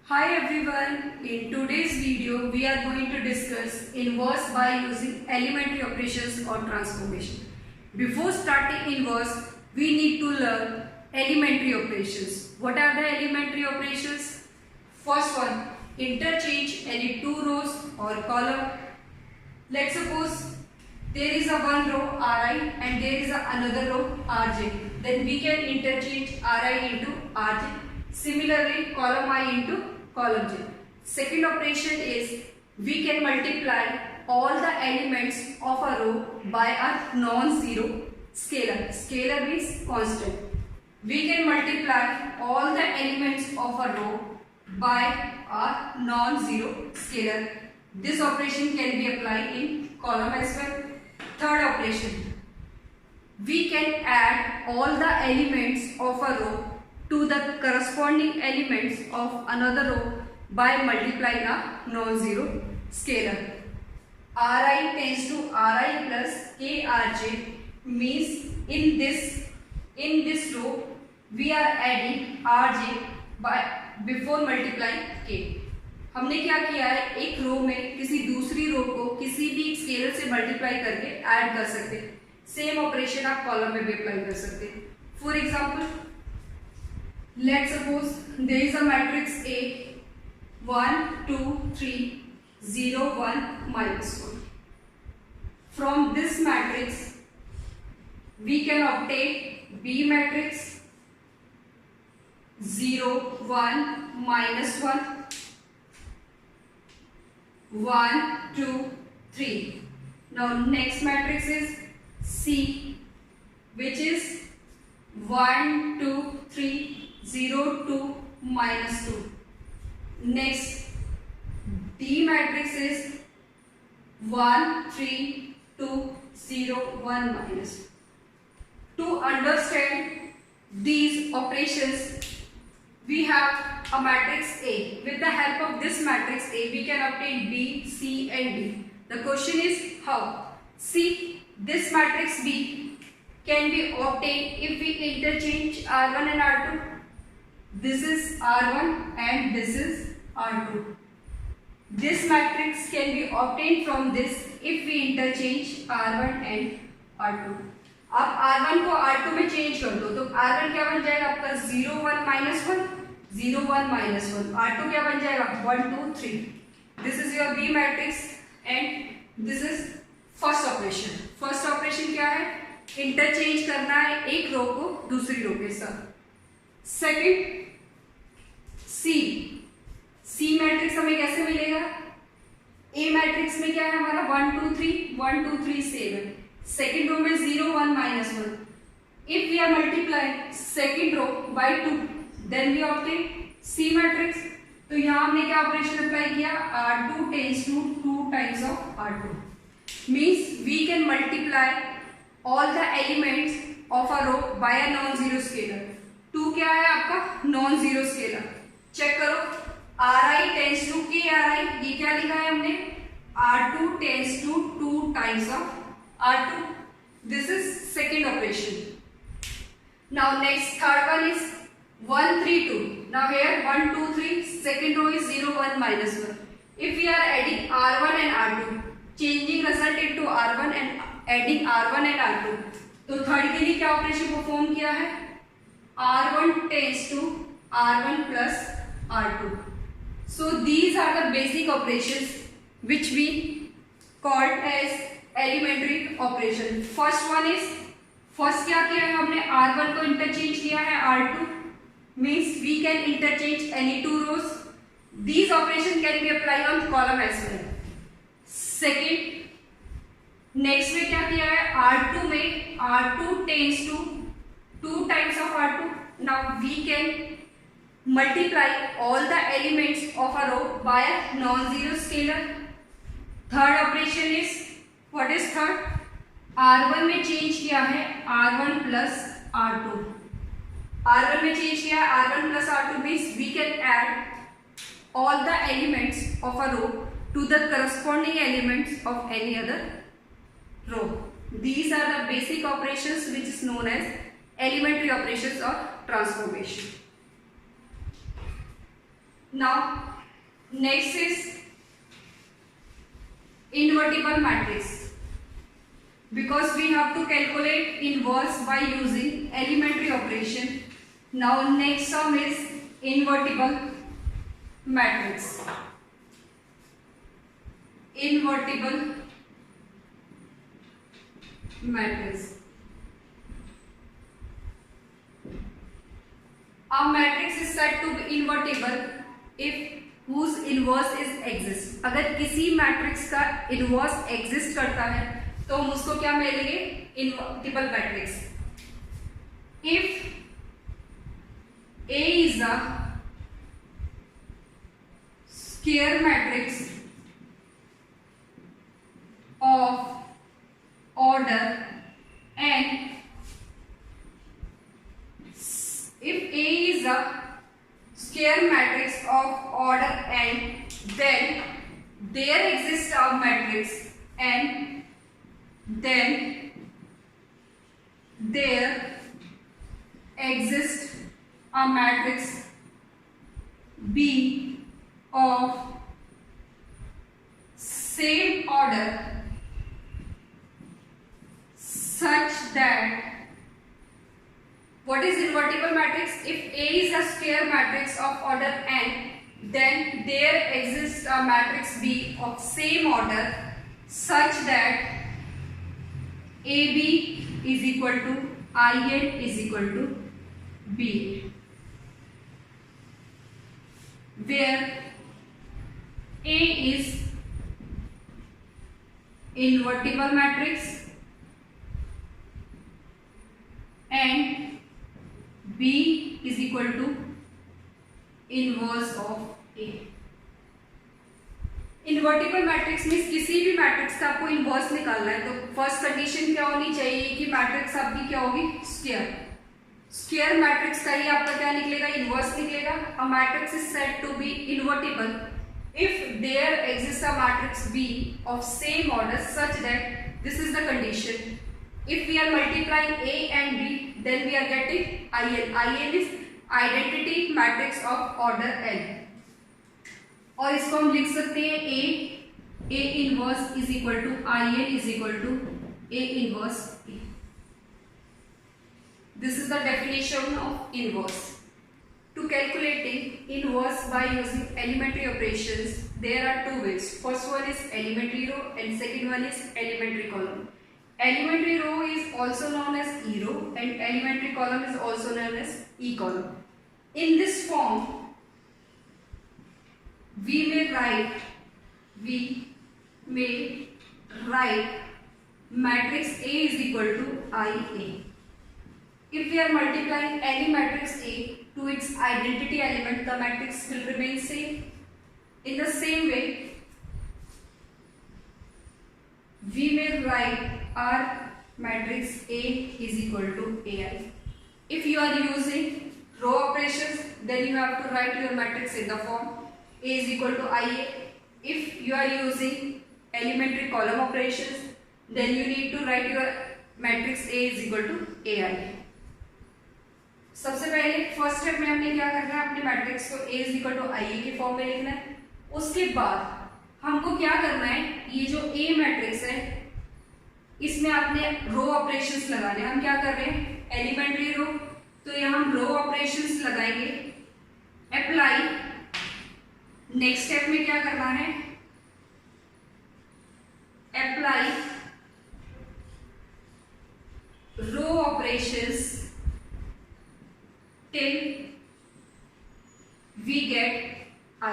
Hi everyone, in today's video we are going to discuss inverse by using elementary operations or transformation. Before starting inverse, we need to learn elementary operations. What are the elementary operations? First one, interchange any two rows or column. Let's suppose there is a one row Ri and there is another row Rj. Then we can interchange Ri into Rj. Similarly, column I into column j. Second operation is we can multiply all the elements of a row by a non-zero scalar. Scalar means constant. We can multiply all the elements of a row by a non-zero scalar. This operation can be applied in column as well. Third operation, we can add all the elements of a row to the corresponding elements of another row by multiplying a non-zero scalar. Ri tends to Ri plus Krj means in this row we are adding Rj by before multiplying K. हमने क्या किया है, एक रो में किसी दूसरी रो को किसी भी स्केलर से मल्टीप्लाई करके ऐड कर सकते हैं. सेम ऑपरेशन आप कॉलम में भी अप्लाई कर सकते हैं. For example, let's suppose there is a matrix A 1 2 3 0 1 minus 1. From this matrix we can obtain B matrix 0 1 minus 1 1 2 3. Now next matrix is C, which is 1 2 3 0 2 minus 2. Next D matrix is 1 3 2 0 1 minus. To understand these operations, we have a matrix A. With the help of this matrix A, we can obtain B, C and D. The question is how? See, this matrix B can be obtained if we interchange R1 and R2. This is R1 and this is R2. This matrix can be obtained from this if we interchange R1 and R2. आप R1 को R2 में change कर दो तो R1 क्या बन जाएगा आपका 0 1 minus 1 0 1 minus 1. R2 क्या बन जाएगा 1 2 3. This is your B matrix and this is first operation. First operation क्या है, इंटरचेंज करना है एक रो को दूसरी रो के साथ. सेकंड सी मैट्रिक्स हमें कैसे मिलेगा, ए मैट्रिक्स में क्या है हमारा 1 2 3 1 2 3 7. सेकंड रो में 0 1 minus 1. If we are multiply second row by 2 then we obtain C matrix. तो यहाँ हमने क्या ऑपरेशन अप्लाई किया, R2 tends to 2 times of R2. Means we can multiply all the elements of a row by a non-zero scalar. 2 क्या है आपका non-zero scalar. Check करो, Ri tends to Kri. ये क्या लिखा है हमने, R2 tends to 2 times of R2. This is second operation. Now next third one is 1 3 2. Now here 1 2 3 second row is 0 1 minus 1. If we are adding R1 and R2, changing result into R1 and adding R1 and R2, तो third के लिए क्या operation perform किया है, R1 tends to R1 plus R2. So these are the basic operations which we called as elementary operation. First one is, first क्या किया है हमने, R1 को इंटरचेंज किया है R2. Means we can interchange any two rows. These operation can be applied on column as well. Second, next में क्या किया है, R2 में R2 tends to 2 times of R2. Now we can multiply all the elements of a row by a non-zero scalar. Third operation is, what is third, R1 में change किया है R1 plus R2. R1 में change किया है R1 plus R2 means we can add all the elements of a row to the corresponding elements of any other row. These are the basic operations which is known as elementary operations or transformation. Now, next is invertible matrix. Because we have to calculate inverse by using elementary operation. Now, next term is invertible matrix. Invertible matrix. A matrix is said to be invertible if whose inverse is exist. अगर किसी matrix का inverse exist करता है तो हम उसको क्या मिलेंगे? Invertible matrix. If A is a square matrix of order n, if A is a square matrix of order n, then there exists a matrix n, then there exists a matrix B of same order such that, what is invertible matrix? If A is a square matrix of order n, then there exists a matrix B of same order such that AB is equal to IN is equal to B, where A is invertible matrix and B is equal to inverse of A. Invertible matrix means किसी भी matrix का आपको inverse निकालना है तो first condition क्या होनी चाहिए कि मैट्रिक्स आपकी क्या होगी? स्क्वायर. स्क्वायर मैट्रिक्स का ही आपका क्या निकलेगा? इनवर्स निकलेगा. A matrix is said to be invertible if there exists a matrix B of same order such that this is the condition. If we are multiplying A and B, then we are getting IN. IN is identity matrix of order N. और इसको हम लिख सकते हैं A inverse is equal to IN is equal to A inverse A. This is the definition of inverse. To calculating inverse by using elementary operations, there are two ways. First one is elementary row and second one is elementary column. Elementary row is also known as E row and elementary column is also known as E column. In this form, we may write matrix A is equal to IA. If we are multiplying any matrix A to its identity element, the matrix will remain same. In the same way, we may write our matrix A is equal to AI. If you are using row operations, then you have to write your matrix in the form A is equal to IA. If you are using elementary column operations, then you need to write your matrix A is equal to AI. सबसे पहले first step में हमने क्या करना है? अपने matrix को A is equal to IA के फॉर्म में लिखना है. उसके बाद हमको क्या करना है? ये जो A मैट्रिक्स है इसमें आपने रो ऑपरेशंस लगाने. हम क्या कर रहे हैं? एलिमेंट्री रो, तो यहाँ हम रो ऑपरेशंस लगाएंगे. अप्लाई. नेक्स्ट स्टेप में क्या करना है? Apply row operations till we get I.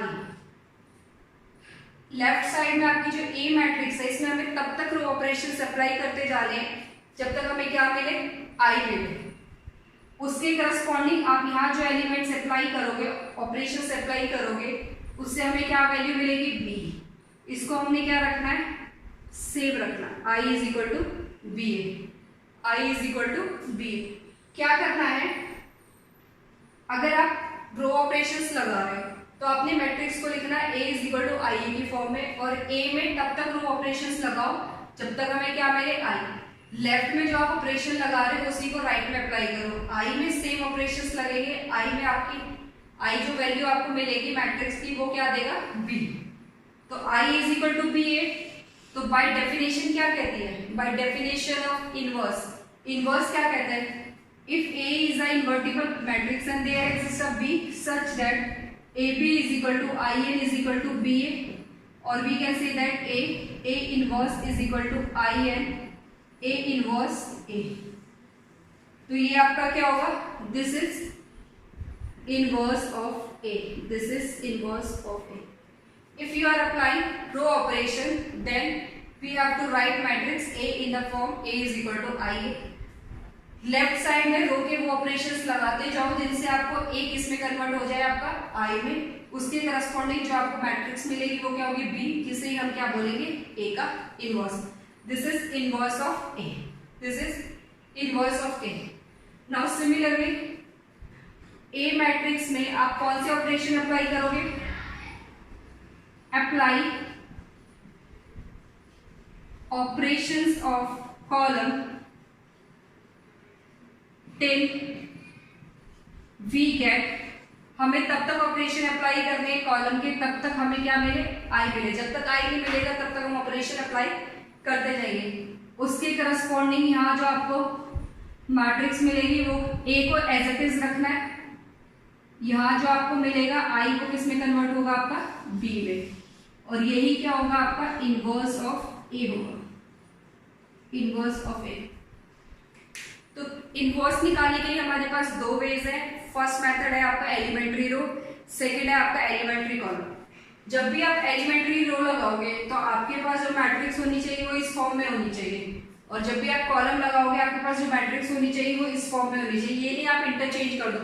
Left side में आपकी जो A मैट्रिक्स है इसमें हमें तब तक रो ऑपरेशंस अप्लाई करते जा रहे हैं जब तक हमें क्या मिले? I मिले. उसके करस्पॉन्डिंग आप यहाँ जो एलिमेंट्स अप्लाई करोगे, ऑपरेशंस अप्लाई करोगे, उससे हमें क्या वैल्यू मिलेगी? B. इसको हमने क्या रखना है? सेव रखना. I is equal to B. I is equal to B. क्या करना है? अगर आप रो ऑपरेशंस लगा रहे हो तो आपने मैट्रिक्स को लिखना है A इज इक्वल टू आई की फॉर्म में, और A में तब तक रो ऑपरेशंस लगाओ जब तक हमें क्या मिले? I. लेफ्ट में जो आप ऑपरेशन लगा रहे हो उसी को राइट में अप्लाई करो. I में सेम ऑपरेशंस लगेंगे. I में आपकी आई जो वैल्यू आपको मिलेगी मैट्रिक्स की वो क्या देगा, बी। तो I is equal to be ए। तो बाय डेफिनेशन क्या कहती है, by definition of inverse, inverse क्या कहता है, if A is a invertible matrix and there exists a B such that AB is equal to IN is equal to BA, or we can say that A inverse is equal to IN A inverse A। तो ये आपका क्या होगा, this is inverse of A, this is inverse of A। If you are applying row operation then we have to write matrix A in the form A is equal to IA। Left side में रो के वो operations लगाते जाओ जिनसे आपको ए किस में convert हो जाए, आपका आई में। उसके करस्पॉन्डिंग जो आपको मैट्रिक्स मिलेगी वो क्या होगी, बी, जिसे हम क्या बोलेंगे, ए का inverse. This is inverse of A, this is inverse of A. Now similarly A matrix में आप कौन से ऑपरेशन अप्लाई करोगे, apply operations of column till we get, हमें तब तक ऑपरेशन अप्लाई करने हैं कॉलम के तब तक हमें क्या मिले, आई मिले। जब तक आई नहीं मिलेगा तब तक हम ऑपरेशन अप्लाई करते जाएंगे। उसके करस्पॉन्डिंग यहाँ जो आपको मैट्रिक्स मिलेगी वो ए को एज इट इज रखना है। यहाँ जो आपको मिलेगा आई को किस में कन्वर्ट होगा, आपका बी में। और यही क्या होगा, आपका इनवर्स ऑफ ए होगा, इनवर्स ऑफ ए। तो इनवर्स निकालने के लिए हमारे पास दो वेज है। फर्स्ट मेथड है आपका एलिमेंट्री रो, सेकंड है आपका एलिमेंट्री कॉलम। जब भी आप एलिमेंट्री रो लगाओगे तो आपके पास जो मैट्रिक्स होनी चाहिए वो इस फॉर्म में होनी चाहिए, और जब भी आप कॉलम लगाओगे आपके पास जो मैट्रिक्स होनी चाहिए वो इस फॉर्म में होनी चाहिए। ये नहीं आप इंटरचेंज कर दो,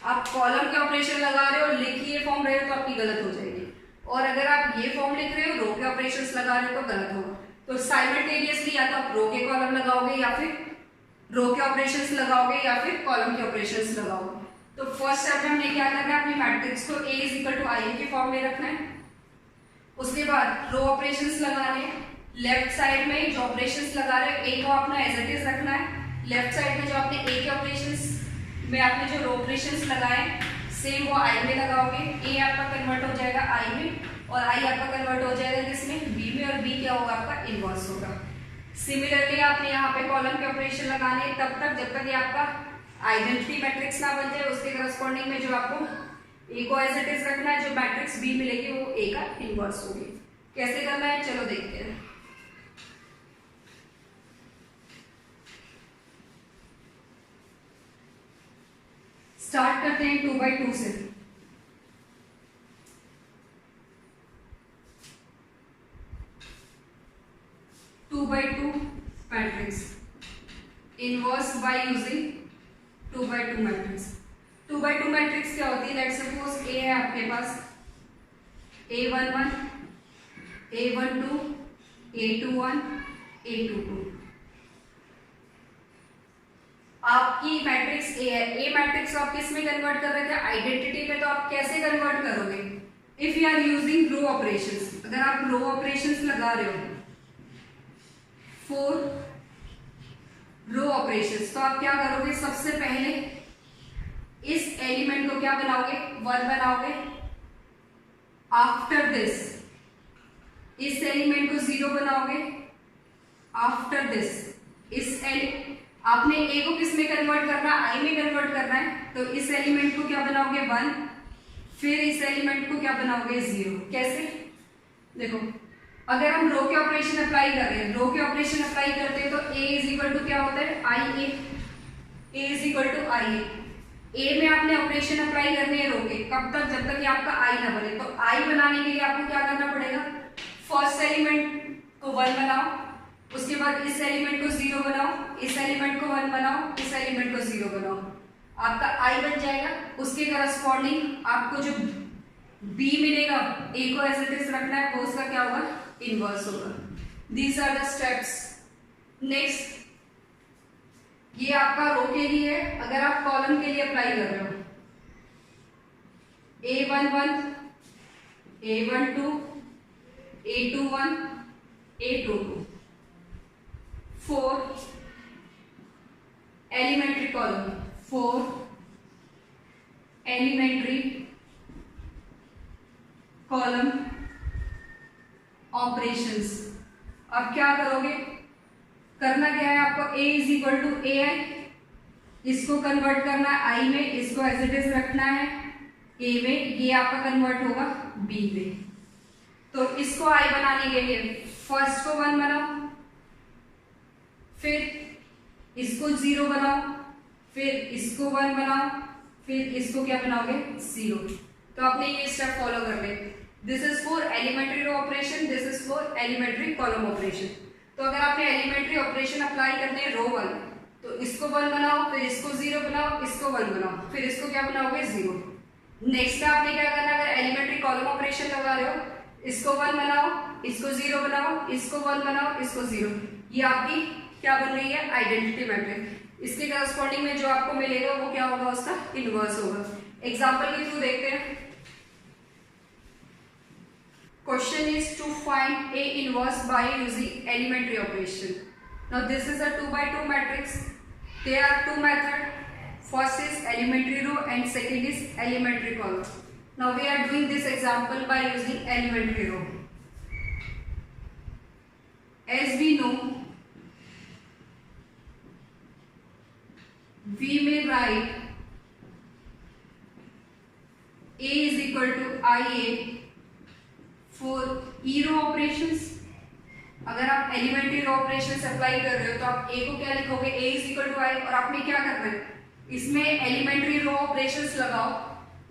आप कॉलम के ऑपरेशन लगा रहे हो और लिख ये फॉर्म रहे हो तो आपकी गलत हो जाएगी, और अगर आप ये फॉर्म लिख रहे हो रो के ऑपरेशन लगा रहे हो तो गलत होगा। तो साइमल्टेनियसली या तो आप रो के कॉलम लगाओगे या फिर रो के ऑपरेशंस लगाओगे या फिर कॉलम के ऑपरेशंस लगाओगे। तो फर्स्ट स्टेप में हमने क्या करना है, अपनी मैट्रिक्स को ए इज इक्वल टू आई के फॉर्म में रखना है। उसके बाद रो ऑपरेशंस लगाने हैं। लेफ्ट साइड में जो ऑपरेशंस लगा रहे हो ए को अपना एज इट इज रखना है। लेफ्ट साइड में जो आपने ए के ऑपरेशंस में आपने जो रो ऑपरेशंस लगाए सेम वो आई में लगाओगे। ए आपका कन्वर्ट हो जाएगा आई में और आई आपका कन्वर्ट हो जाएगा किसमें, बी में, और बी क्या होगा, आपका इनवर्स होगा। सिमिलरली आपने यहाँ पे कॉलम के ऑपरेशन लगाने तब तक जब तक ये आपका आइडेंटिटी मैट्रिक्स ना बन जाए। उसके करस्पॉन्डिंग में जो आपको ए को एज इट इज रखना है, जो मैट्रिक्स बी मिलेगी वो ए का इनवर्स होगी। कैसे करना है चलो देखते हैं। स्टार्ट करते हैं 2x2 से। Two by two matrix inverse by using 2x2 matrix. 2x2 matrix क्या होती है, लेट सपोज ए है आपके पास A11 A12 A21 A22। आपकी मैट्रिक्स ए है, ए मैट्रिक्स आप किस में कन्वर्ट कर रहे थे, आइडेंटिटी में। तो आप कैसे कन्वर्ट करोगे, if you are using row operations. अगर आप रो ऑपरेशंस लगा रहे हो फॉर रो ऑपरेशंस तो आप क्या करोगे, सबसे पहले इस एलिमेंट को क्या बनाओगे, 1 बनाओगे। आफ्टर दिस इस एलिमेंट को 0 बनाओगे। आफ्टर दिस इस आपने ए को किस में कन्वर्ट करना है, आई में कन्वर्ट करना है। तो इस एलिमेंट को क्या बनाओगे 1, फिर इस एलिमेंट को क्या बनाओगे 0। कैसे, देखो अगर हम रो के ऑपरेशन अप्लाई कर रहे हैं, रो के ऑपरेशन अप्लाई करते हैं तो ए इज इक्वल टू क्या होता है, आई ए इज इक्वल टू आई ए में आपने ऑपरेशन अप्लाई करने हैं रो के, कब तक, जब तक ये आपका आई ना बने। तो आई बनाने के लिए आपको क्या करना पड़ेगा, फर्स्ट एलिमेंट को 1 बनाओ, उसके बाद इस एलिमेंट को 0 बनाओ, इस एलिमेंट को 1 बनाओ, इस एलिमेंट को 0 बनाओ, आपका आई बन जाएगा। उसके करस्पॉन्डिंग आपको जो बी मिलेगा ए को एज इट इज रखना है, वो उसका क्या होगा, इनवर्स होगा। These are the steps. Next ये आपका रो के लिए है। अगर आप कॉलम के लिए अप्लाई कर रहे हो A11 A12 A21 A22 4 elementary column, 4 elementary column operations. अब क्या करोगे, करना क्या है आपको, a is equal to A I, इसको कन्वर्ट करना है आई में, इसको एज इट इज रखना है a में, ये आपका कन्वर्ट होगा b में। तो इसको i बनाने के लिए फर्स्ट को 1 बनाओ, फिर इसको 0 बनाओ, फिर इसको 1 बनाओ, फिर इसको क्या बनाओगे 0। तो आपने ये स्टेप फॉलो कर ले। This is for elementary row operation, this is for elementary column operation. तो अगर आपने एलिमेंट्री ऑपरेशन अप्लाई करने हैं रो 1, तो इसको 1 बनाओ, फिर इसको 0 बनाओ, इसको 1 बनाओ, फिर इसको क्या बनाओगे 0। नेक्स्ट आपने क्या करना है, अगर एलिमेंट्री कॉलम ऑपरेशन लगा रहे हो, इसको 1 बनाओ, इसको 0 बनाओ, इसको 1 बनाओ, इसको 0। ये आपकी क्या बन रही है, आइडेंटिटी मैट्रिक्स। इसके करस्पॉन्डिंग में जो आपको मिलेगा वो क्या होगा, उसका इनवर्स होगा। एग्जाम्पल के थ्रू देखते हैं। Question is to find A inverse by using elementary operation. Now this is a 2 by 2 matrix. There are two methods. First is elementary row and second is elementary column. Now we are doing this example by using elementary row. As we know, we may write A is equal to IA for E row operations. अगर आप elementary रो operations apply कर रहे हो तो आप ए को क्या लिखोगे, ए इज इक्वल टू आई, और आपने क्या करना है, इसमें एलिमेंट्री रो ऑपरेशंस लगाओ,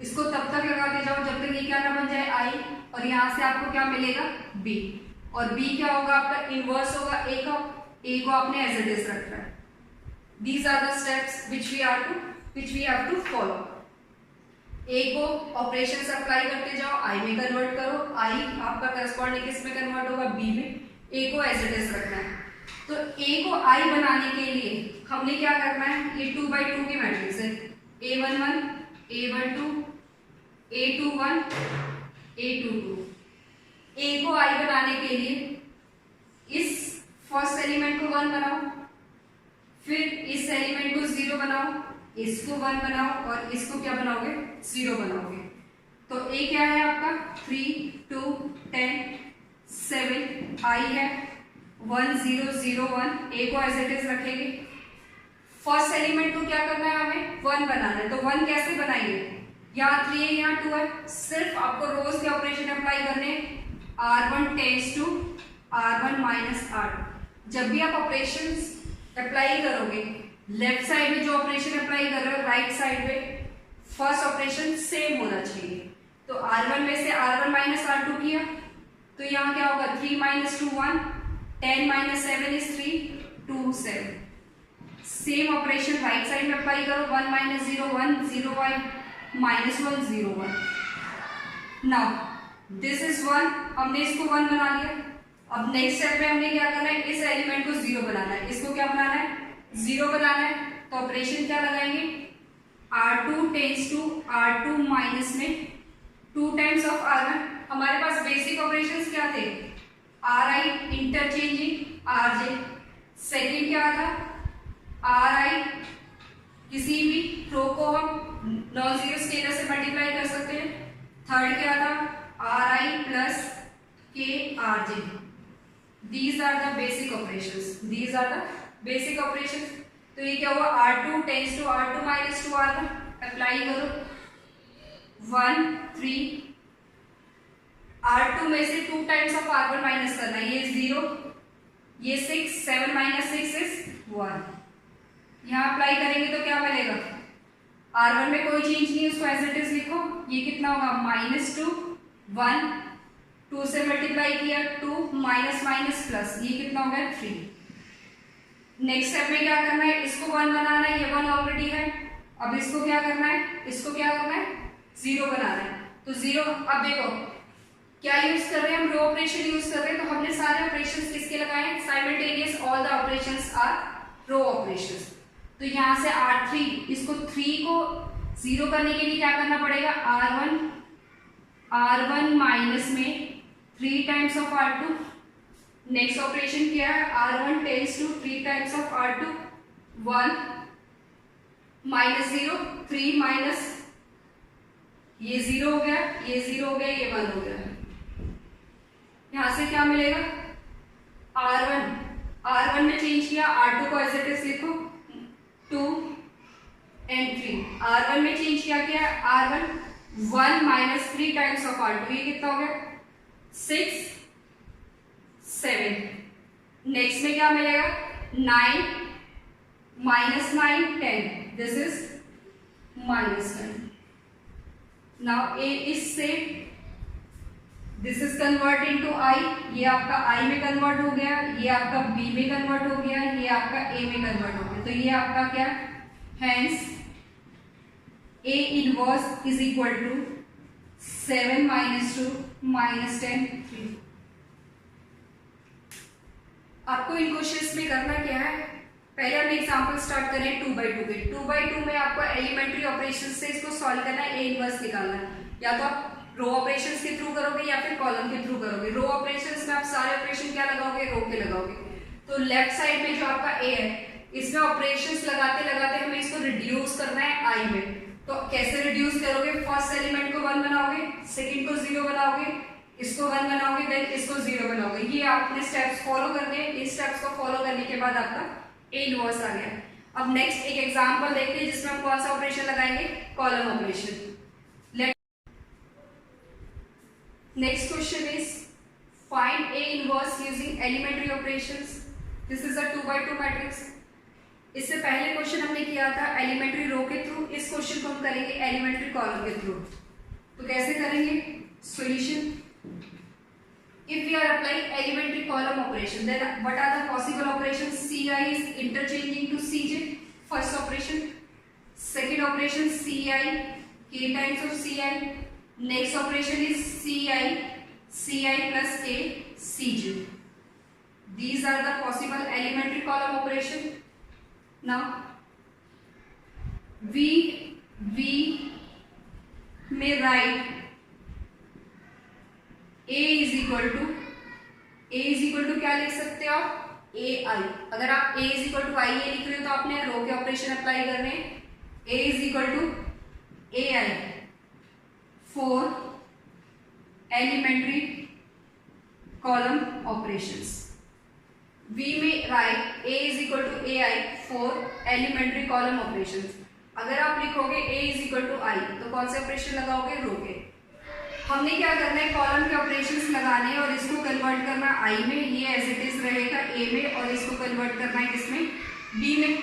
इसको तब तक लगाते जाओ जब तक ये क्या ना बन जाए आई, और यहाँ से आपको क्या मिलेगा बी, और बी क्या होगा आपका इनवर्स होगा ए का, ए को आपने एज इट इज रखना है। These are the steps which we have to follow. A को ऑपरेशन अप्लाई करते जाओ, आई में कन्वर्ट करो, आई आपका करस्पॉन्डिंग किस में कन्वर्ट होगा, बी में, ए को एज इट इज रखना है। तो ए को आई बनाने के लिए हमने क्या करना है, ये 2 by 2 की मैट्रिक्स है, A11, A12, A21, A22। ए को आई बनाने के लिए इस फर्स्ट एलिमेंट को 1 बनाओ, फिर इस एलिमेंट को 0 बनाओ, इसको 1 बनाओ, और इसको क्या बनाओगे 0 बनाओगे। तो ए क्या है आपका 3, 2, 10, 7, आई है 1, 0, 0, 1, ए को एज इट इज रखेंगे। फर्स्ट एलिमेंट को क्या करना है, हमें 1 बनाना है। तो 1 कैसे बनाएंगे, यहाँ 3 है, यहाँ 2 है, सिर्फ आपको रोज के ऑपरेशन अप्लाई करने, R1 tends to R1 minus R2। जब भी आप ऑपरेशन अप्लाई करोगे, लेफ्ट साइड में जो ऑपरेशन अप्लाई कर रहे हो राइट साइड में फर्स्ट ऑपरेशन सेम होना चाहिए। तो R1 में से R1 माइनस R2 किया, तो यहाँ क्या होगा 3 minus 2 1, 10 minus 7 is 3, 2 7। Same operation right side में अप्लाई करो, 1 minus 0 1, 0 1, minus 1 0 1। Now this is 1, हमने इसको 1 बना लिया। अब नेक्स्ट स्टेप में हमने क्या करना है, इस एलिमेंट को 0 बनाना है, इसको क्या बनाना है 0 बनाना है। तो ऑपरेशन क्या लगाएंगे, R2 tends to R2 minus में 2 टाइम्स ऑफ R1। हमारे पास बेसिक ऑपरेशंस क्या थे, Ri इंटरचेंजिंग Rj, सेकंड क्या था Ri, किसी भी रो को हम नॉन जीरो स्केलर से मल्टीप्लाई कर सकते हैं। थर्ड क्या था Ri plus K Rj। These are the basic operations. These are the basic operations. तो ये क्या हुआ, R2 tends to R2 minus 2 R1, apply करो 1 3, R2 में से 2 टाइम्स ऑफ R1 माइनस करना है, ये 0, ये 6, 7 माइनस 6 इज 1। यहाँ अप्लाई करेंगे तो क्या मिलेगा, R1 में कोई चेंज नहीं, उसको एज इट इज लिखो। ये कितना होगा -2 1, 2 से मल्टीप्लाई किया 2, माइनस माइनस प्लस, ये कितना हो गया 3। नेक्स्ट स्टेप में क्या करना है, इसको 1 बनाना है, ये 1 ऑलरेडी है। अब इसको क्या करना है, इसको क्या करना है 0 बनाना है। तो 0, अब देखो क्या यूज कर रहे हैं हम, रो ऑपरेशन यूज कर रहे हैं। तो हमने सारे ऑपरेशंस किसके लगाए, simultaneous, all the operations are row operations. तो यहाँ से R3, इसको 3 को 0 करने के लिए क्या करना पड़ेगा, R1 माइनस में 3 times of R2। Next operation क्या है, R1 tends to 3 times of R2, 1 minus 0, 3 minus, ये 0 हो गया, ये 0 हो गया, ये 1 हो गया। यहाँ से क्या मिलेगा, R1 में चेंज किया, R2 को एज इट इज लिखो 2 and 3, R1 में चेंज किया क्या, R1 1 minus 3 times of R2, ये कितना हो गया 6 7। नेक्स्ट में क्या मिलेगा 9 minus 9 10, this is -10। Now A is same, this is convert into I, ये आपका I में कन्वर्ट हो गया, ये आपका B में कन्वर्ट हो गया, ये आपका A में कन्वर्ट हो गया, तो ये आपका क्या, hence A inverse is equal to 7 minus 2 minus 10 3। आपको इन क्वेश्चंस में करना क्या है, पहले हम एग्जांपल स्टार्ट करें 2/2 के। 2/2 में आपको एलिमेंट्री ऑपरेशन से इसको सॉल्व करना है, A इनवर्स निकालना है। या तो आप रो ऑपरेशंस के थ्रू करोगे या फिर कॉलम के थ्रू करोगे। रो ऑपरेशंस में आप सारे ऑपरेशन क्या लगाओगे, रो के लगाओगे। तो लेफ्ट साइड में जो आपका A है, इसमें ऑपरेशंस लगाते लगाते हमें इसको रिड्यूस करना है I में। तो कैसे रिड्यूस करोगे, फर्स्ट एलिमेंट को 1 बनाओगे, सेकंड को 0 बनाओगे, इसको 1 बनाओगे, देन इसको 0 बनाओगे। ये आपने स्टेप्स फॉलो करने हैं। इन स्टेप्स को फॉलो करने के बाद आपका A इनवर्स आ गया। अब नेक्स्ट एक एग्जांपल देखते हैं जिसमें हम कौन सा ऑपरेशन लगाएंगे, column operation. Next question is find A inverse using elementary operations. This is a 2/2 matrix. इससे पहले क्वेश्चन हमने किया था एलिमेंट्री रो के थ्रू, इस क्वेश्चन को हम करेंगे एलिमेंट्री कॉलम के थ्रू। तो कैसे करेंगे, solution, if we are applying elementary column operation, then what are the possible operations? Ci is interchanging to Cj, first operation. Second operation Ci k times of Ci. Next operation is Ci plus k Cj. These are the possible elementary column operation. Now we may write A is equal to क्या लिख सकते हो आप, AI। अगर आप A is equal to I ये लिख रहे हो तो आपने रो के ऑपरेशन अप्लाई करने हैं। A is equal to AI for elementary column operations. We may write A is equal to AI for elementary column operations. अगर आप लिखोगे A is equal to I तो कौन से ऑपरेशन लगाओगे, रो के। हमने क्या करना है, कॉलम के ऑपरेशंस लगाने हैं और इसको कन्वर्ट करना है I में, ये एज इट इज रहेगा A में, और इसको कन्वर्ट करना है किसमें, B में।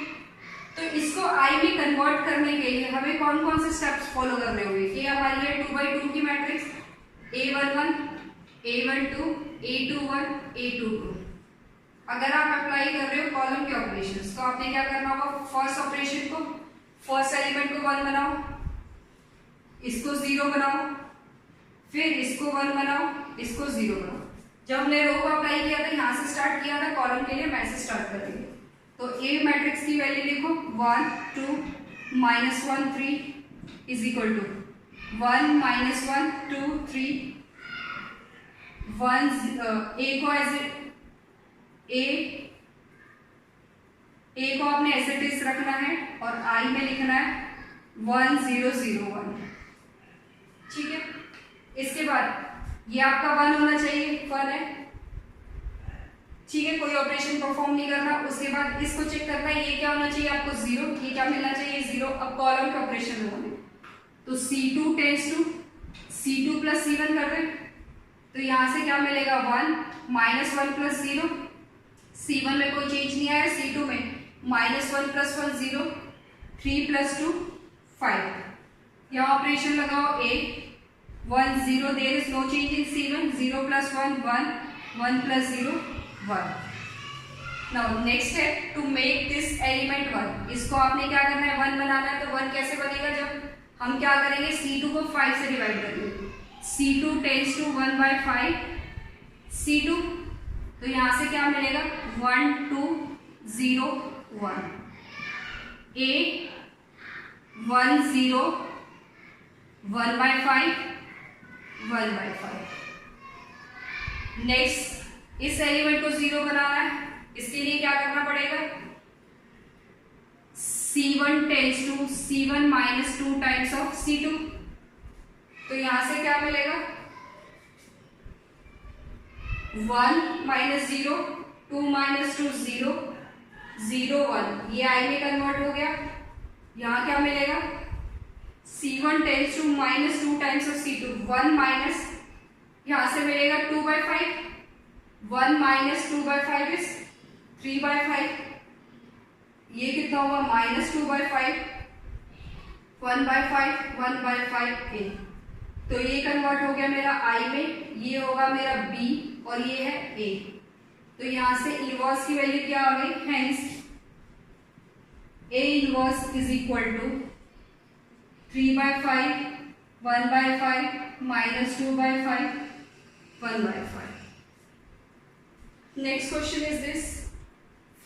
तो इसको I में कन्वर्ट करने के लिए हमें कौन कौन से स्टेप्स फॉलो करने होंगे। ये हमारी है 2/2 की matrix, A11 A12 A21 A22। अगर आप अप्लाई कर रहे हो कॉलम के ऑपरेशंस तो आपने क्या करना होगा, फर्स्ट ऑपरेशन को, फर्स्ट एलिमेंट को 1 बनाओ, इसको 0 बनाओ, फिर इसको 1 बनाओ, इसको 0 बनाओ। जब हमने रो को अप्लाई किया था यहाँ से स्टार्ट किया था, कॉलम के लिए मैं से स्टार्ट करेंगे। तो A मैट्रिक्स की वैल्यू लिखो 1 2 -1 3 इज इक्वल टू 1 -1 2 3 1 A को आपने एज इट इज रखना है और I में लिखना है 1 0 0 1। ठीक है, इसके बाद ये आपका 1 होना चाहिए, 1 है। ठीक है, कोई ऑपरेशन परफॉर्म नहीं करना। उसके बाद इसको चेक करना है, ये क्या होना चाहिए आपको 0, ये क्या मिलना चाहिए 0। अब कॉलम के ऑपरेशन होने, तो C2 tends to C2 plus C1 कर दे, तो यहां से क्या मिलेगा 1 -1 प्लस 0। C1 में कोई चेंज नहीं आया, C2 में -1 प्लस 1 0 3 प्लस 2 5। यहाँ ऑपरेशन लगाओ A 1 0, there is no change in C1, 0 plus 1 1 1 plus 0 1। Now next step, to make this element 1, इसको आपने क्या करना है 1 बनाना है। तो 1 कैसे बनेगा, जब हम क्या करेंगे C2 को 5 से डिवाइड करेंगे, C2 टेंड्स टू 1/5 C2, तो यहां से क्या मिलेगा 1 2 0 1 A 1 0 1/5 1/5। नेक्स्ट इस एलिमेंट को 0 बनाना है, इसके लिए क्या करना पड़ेगा, C1 tends to C1 -2 times of C2, तो यहां से क्या मिलेगा 1 माइनस 0, 2 माइनस 2 0, 0 1, ये आई में कन्वर्ट हो गया। यहाँ क्या मिलेगा, C1 tends to minus 2 times of C2, 1 minus, यहाँ से मिलेगा 2/5, 1 माइनस 2/5 इज 3/5, ये कितना होगा -2/5, 1/5, 1/5 a, तो ये कन्वर्ट हो गया मेरा I में, ये होगा मेरा B और ये है A। तो यहां से इनवर्स की वैल्यू क्या आ गई, hence A inverse is equal to 3/5, 1/5, -2/5, 1/5। Next question is this: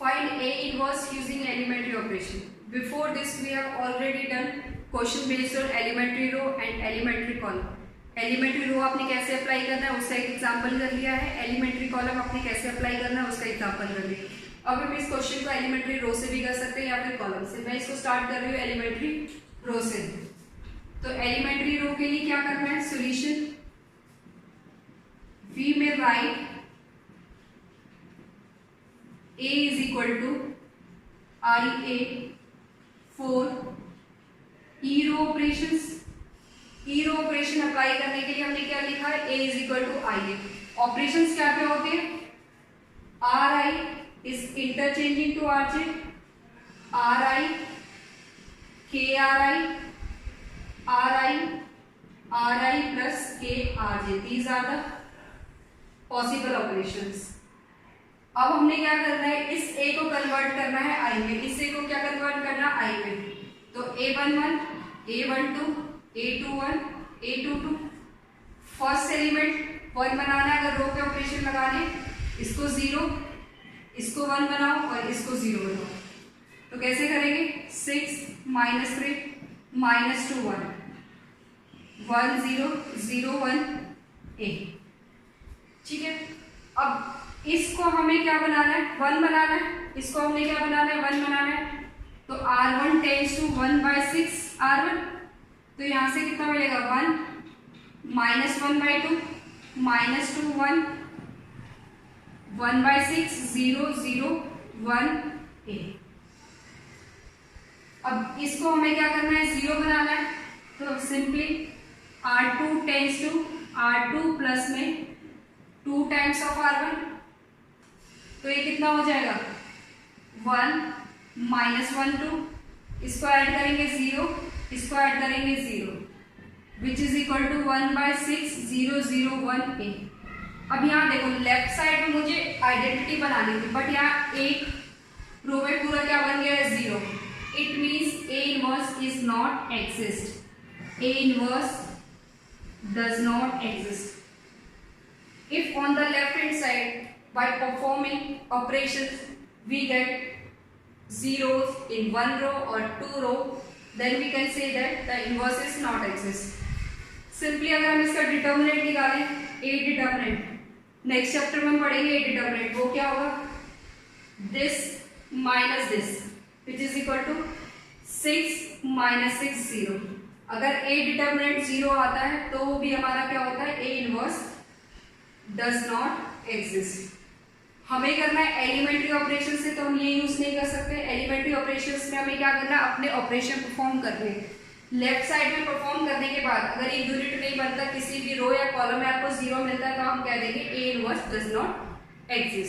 find A inverse using elementary operation. Before this we have already done question based on elementary row and elementary column. Elementary row आपने कैसे apply करना है उसका एक example कर लिया है, elementary column आपने कैसे अप्लाई करना है उसका एग्जाम्पल कर लिया। अब हम इस क्वेश्चन को elementary row से भी कर सकते हैं या फिर कॉलम से। मैं इसको स्टार्ट कर रही हूँ elementary row से। तो elementary row के लिए क्या करना है, सोल्यूशन वी में right A is equal to IA for E row operations। E row operation apply करने के लिए हमने क्या लिखा है, A is equal to IA। Operations क्या क्या होते हैं, RI is interchanging to RJ, RI, KRI, RI, RI plus KRJ, these are the possible operations। अब हमने क्या करना है, इस A को कन्वर्ट करना है I में, इस A को क्या कन्वर्ट करना है I में। तो A11, A12, A21, A22, first element 1 बनाना है, अगर रो के ऑपरेशन लगाने, इसको 0, इसको 1 बनाओ और इसको 0 बनाओ। तो कैसे करेंगे, 6 -3 -2 1 1 0 0 1 A, ठीक है। अब इसको हमें क्या बनाना है, 1 बनाना है, इसको हमने क्या बनाना है, 1 बनाना है। तो R1 टेंस टू 1/6 R1, तो यहां से कितना मिलेगा, 1 -1/2 -2 1 1/6 0 0 1 A। अब इसको हमें क्या करना है, 0 बनाना है। तो simply R2 tense to R2 plus में 2 टाइम्स ऑफ R1, तो ये कितना हो जाएगा, 1 -1 2, इसको ऐड करेंगे 0, इसको ऐड करेंगे 0, which is equal to 1/6 0 0 1 A। अब यहाँ देखो लेफ्ट साइड में मुझे आइडेंटिटी बनानी थी, बट यहाँ एक रो में पूरा क्या बन गया है, 0। It means A inverse is not exist, A inverse does not exist. If on the left hand side by performing operations we get zeros in one row or two row, then we can say that the inverse is not exist. Simply अगर हम इसका determinant निकालें, A determinant, next chapter में हम पढ़ेंगे A determinant, वो क्या होगा, this minus this which is equal to 6 - 6 0। अगर A डिटर्मिनेंट 0 आता है तो वो भी हमारा क्या होता है, A inverse does not exist. हमें करना है एलिमेंट्री ऑपरेशन से, तो हम ये यूज नहीं कर सकते। एलिमेंट्री ऑपरेशंस में हमें क्या करना है, अपने ऑपरेशन परफॉर्म करने, लेफ्ट साइड में परफॉर्म करने के बाद अगर ये यूनिट नहीं बनता, किसी भी रो या कॉलम में आपको 0 मिलता है, तो हम कह देंगे A inverse does not exist.